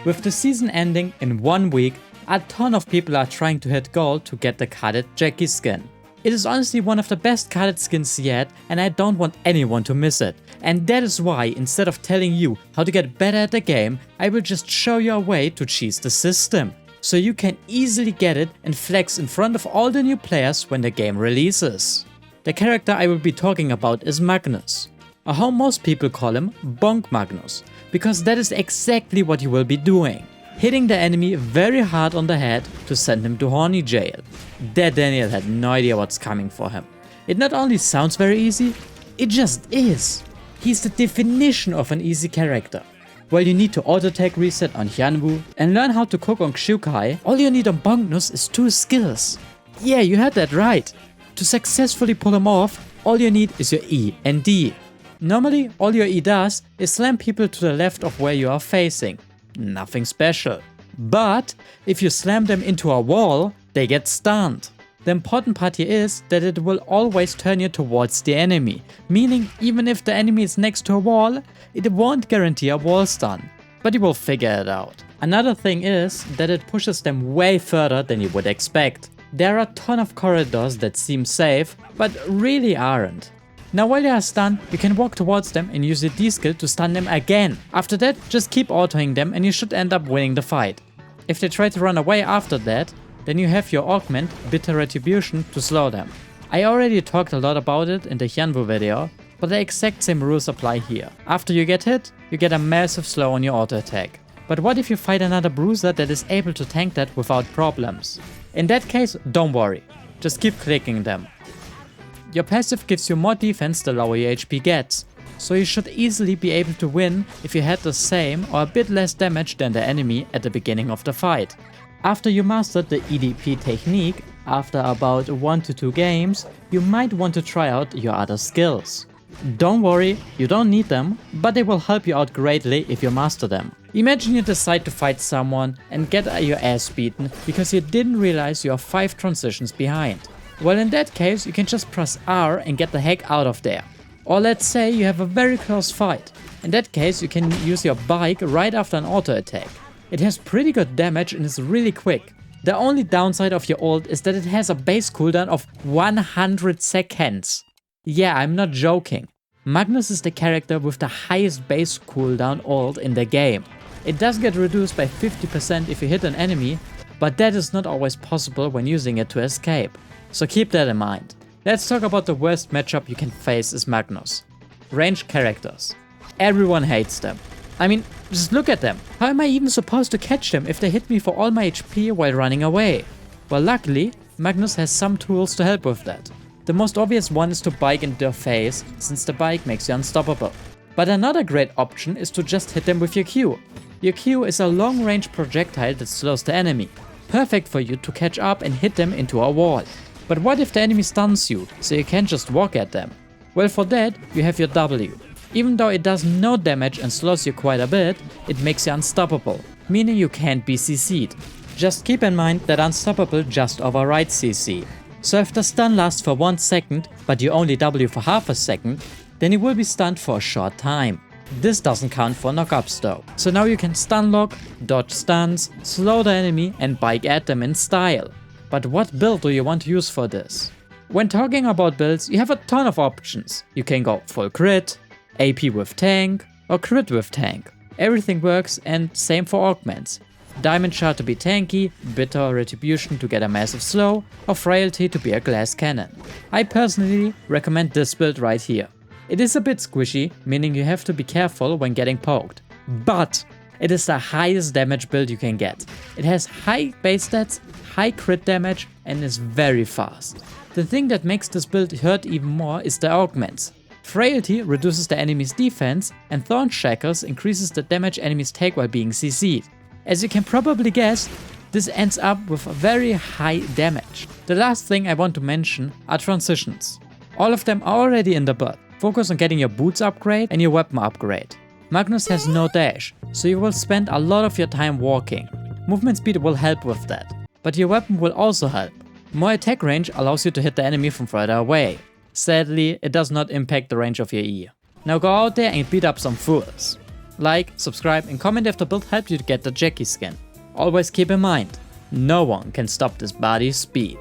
With the season ending in 1 week, a ton of people are trying to hit gold to get the carded Jackie skin. It is honestly one of the best carded skins yet, and I don't want anyone to miss it. And that is why, instead of telling you how to get better at the game, I will just show you a way to cheese the system, so you can easily get it and flex in front of all the new players when the game releases. The character I will be talking about is Magnus, or how most people call him, Bonk Magnus, because that is exactly what you will be doing. Hitting the enemy very hard on the head to send him to horny jail. That Daniel had no idea what's coming for him. It not only sounds very easy, it just is. He's the definition of an easy character. While you need to auto-attack reset on Hyunwoo and learn how to cook on Xiukai, all you need on Bongnus is 2 skills. Yeah, you heard that right. To successfully pull him off, all you need is your E and D. Normally, all your E does is slam people to the left of where you are facing. Nothing special. But if you slam them into a wall, they get stunned. The important part here is that it will always turn you towards the enemy, meaning even if the enemy is next to a wall, it won't guarantee a wall stun, but you will figure it out. Another thing is that it pushes them way further than you would expect. There are a ton of corridors that seem safe, but really aren't. Now while they are stunned, you can walk towards them and use your D skill to stun them again. After that, just keep autoing them and you should end up winning the fight. If they try to run away after that, then you have your augment, Bitter Retribution, to slow them. I already talked a lot about it in the Hyunwoo video, but the exact same rules apply here. After you get hit, you get a massive slow on your auto attack. But what if you fight another bruiser that is able to tank that without problems? In that case, don't worry, just keep clicking them. Your passive gives you more defense the lower your HP gets, so you should easily be able to win if you had the same or a bit less damage than the enemy at the beginning of the fight. After you mastered the EDP technique, after about 1 to 2 games, you might want to try out your other skills. Don't worry, you don't need them, but they will help you out greatly if you master them. Imagine you decide to fight someone and get your ass beaten because you didn't realize you are 5 transitions behind. Well, in that case, you can just press R and get the heck out of there. Or let's say you have a very close fight. In that case, you can use your bike right after an auto attack. It has pretty good damage and is really quick. The only downside of your ult is that it has a base cooldown of 100 seconds. Yeah, I'm not joking. Magnus is the character with the highest base cooldown ult in the game. It does get reduced by 50% if you hit an enemy, but that is not always possible when using it to escape. So keep that in mind. Let's talk about the worst matchup you can face is Magnus. Ranged characters. Everyone hates them. I mean, just look at them. How am I even supposed to catch them if they hit me for all my HP while running away? Well, luckily, Magnus has some tools to help with that. The most obvious one is to bike in their face, since the bike makes you unstoppable. But another great option is to just hit them with your Q. Your Q is a long-range projectile that slows the enemy. Perfect for you to catch up and hit them into a wall. But what if the enemy stuns you, so you can't just walk at them? Well, for that, you have your W. Even though it does no damage and slows you quite a bit, it makes you unstoppable, meaning you can't be CC'd. Just keep in mind that unstoppable just overrides CC. So if the stun lasts for 1 second, but you only W for half a second, then you will be stunned for a short time. This doesn't count for knockups though. So now you can stun lock, dodge stuns, slow the enemy and bike at them in style. But what build do you want to use for this? When talking about builds, you have a ton of options. You can go full crit, AP with tank, or crit with tank. Everything works, and same for augments. Diamond Shard to be tanky, Bitter Retribution to get a massive slow, or Frailty to be a glass cannon. I personally recommend this build right here. It is a bit squishy, meaning you have to be careful when getting poked. But it is the highest damage build you can get. It has high base stats, high crit damage, and is very fast. The thing that makes this build hurt even more is the augments. Frailty reduces the enemy's defense, and Thorn Shackles increases the damage enemies take while being CC'd. As you can probably guess, this ends up with very high damage. The last thing I want to mention are transitions. All of them are already in the build. Focus on getting your boots upgrade and your weapon upgrade. Magnus has no dash, so you will spend a lot of your time walking. Movement speed will help with that, but your weapon will also help. More attack range allows you to hit the enemy from further away. Sadly, it does not impact the range of your E. Now go out there and beat up some fools. like, subscribe and comment if the build helped you to get the Jackie skin. Always keep in mind, no one can stop this body's speed.